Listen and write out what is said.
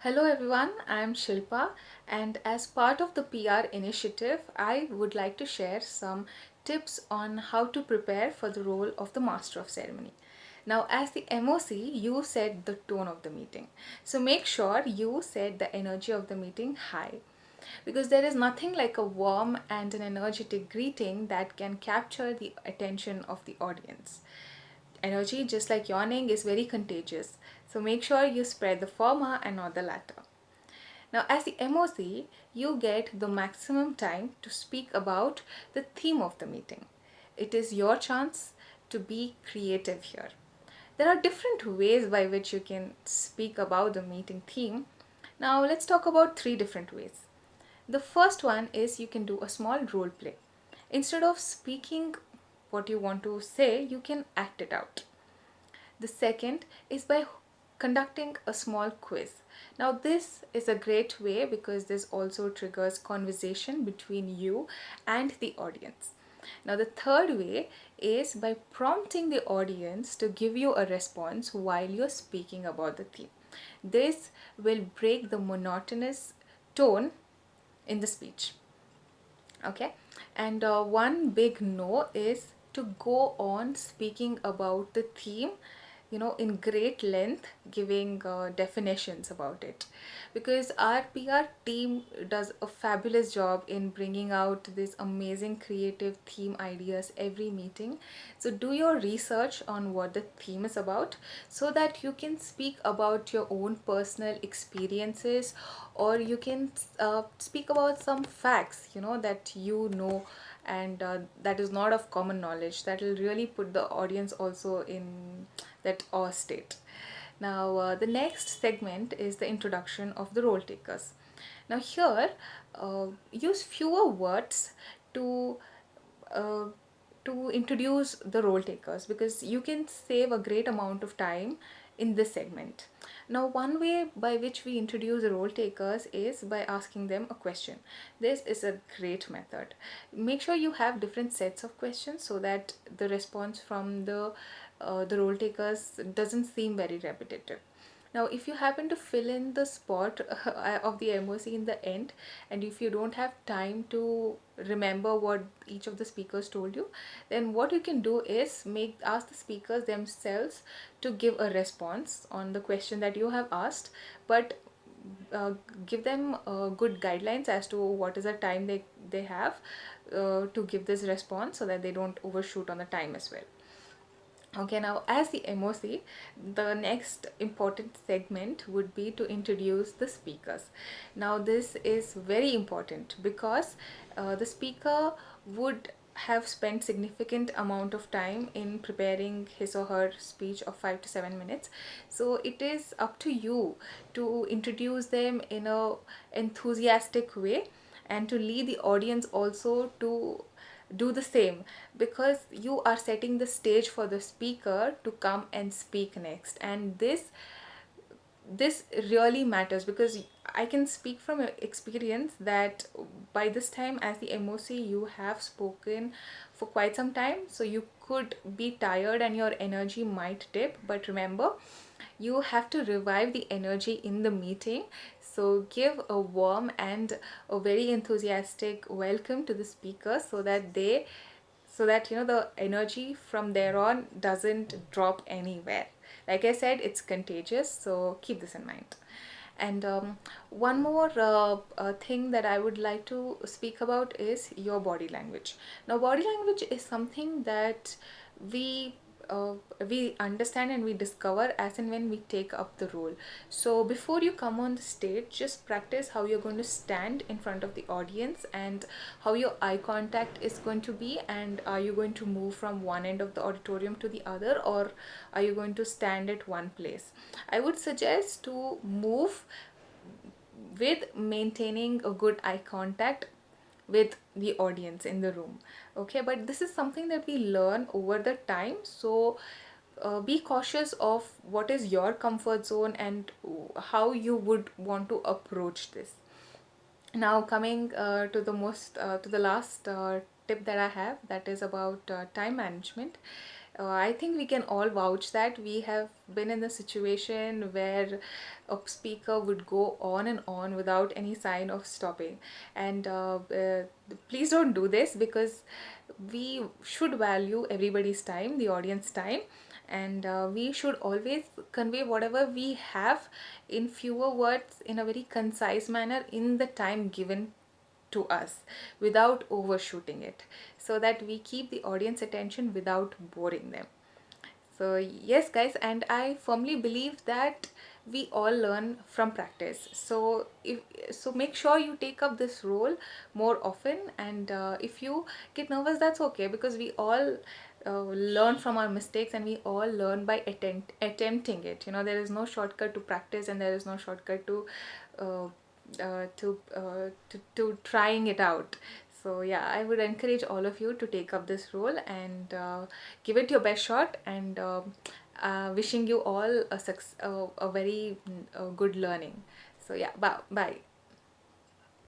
Hello everyone, I am Shilpa, and as part of the PR initiative, I would like to share some tips on how to prepare for the role of the Master of Ceremony. Now, as the MOC, you set the tone of the meeting. So make sure you set the energy of the meeting high, because there is nothing like a warm and an energetic greeting that can capture the attention of the audience. Energy, just like yawning, is very contagious, so make sure you spread the former and not the latter. Now, as the MOC, you get the maximum time to speak about the theme of the meeting. It is your chance to be creative here. There are different ways by which you can speak about the meeting theme. Now, let's talk about three different ways. The first one is you can do a small role play. Instead of speaking what you want to say, you can act it out. The second is by conducting a small quiz. Now, this is a great way because this also triggers conversation between you and the audience. Now, the third way is by prompting the audience to give you a response while you're speaking about the theme. This will break the monotonous tone in the speech. Okay, and one big no is to go on speaking about the theme, in great length, giving definitions about it, because our PR team does a fabulous job in bringing out these amazing creative theme ideas every meeting. So do your research on what the theme is about, so that you can speak about your own personal experiences, or you can speak about some facts that and that is not of common knowledge, that will really put the audience also in that awe state. Now, the next segment is the introduction of the role takers. Now, here, use fewer words to uh, introduce the role takers, because you can save a great amount of time in this segment. Now, one way by which we introduce the role takers is by asking them a question. This is a great method. Make sure you have different sets of questions so that the response from the role takers doesn't seem very repetitive. Now, if you happen to fill in the spot of the MOC in the end, and if you don't have time to remember what each of the speakers told you, then what you can do is ask the speakers themselves to give a response on the question that you have asked, but uh, give them good guidelines as to what is the time they have to give this response, so that they don't overshoot on the time as well. Okay, now as the MOC, the next important segment would be to introduce the speakers. Now, this is very important because the speaker would have spent significant amount of time in preparing his or her speech of 5 to 7 minutes. So it is up to you to introduce them in a enthusiastic way, and to lead the audience also to do the same, because you are setting the stage for the speaker to come and speak next. And this really matters, because I can speak from experience that by this time as the MOC, you have spoken for quite some time, so you could be tired and your energy might dip. But remember, you have to revive the energy in the meeting. So give a warm and a very enthusiastic welcome to the speaker, so that the energy from there on doesn't drop anywhere. Like I said, it's contagious, so keep this in mind. And one more thing that I would like to speak about is your body language. Now, body language is something that we uh, we understand and we discover as and when we take up the role. So before you come on the stage, just practice how you're going to stand in front of the audience, and how your eye contact is going to be, and are you going to move from one end of the auditorium to the other, or are you going to stand at one place. I would suggest to move with maintaining a good eye contact with the audience in the room. Okay, but this is something that we learn over the time. So be cautious of what is your comfort zone and how you would want to approach this. Now, coming to the last tip that I have, that is about time management. I think we can all vouch that we have been in the situation where a speaker would go on and on without any sign of stopping. And please don't do this, because we should value everybody's time, the audience time, and we should always convey whatever we have in fewer words, in a very concise manner, in the time given to us, without overshooting it, so that we keep the audience attention without boring them. So yes guys, and I firmly believe that we all learn from practice. So if so, make sure you take up this role more often. And if you get nervous, that's okay, because we all learn from our mistakes, and we all learn by attempting it. There is no shortcut to practice, and there is no shortcut to uh, to trying it out. So yeah, I would encourage all of you to take up this role, and give it your best shot, and wishing you all a very good learning. So yeah, bye.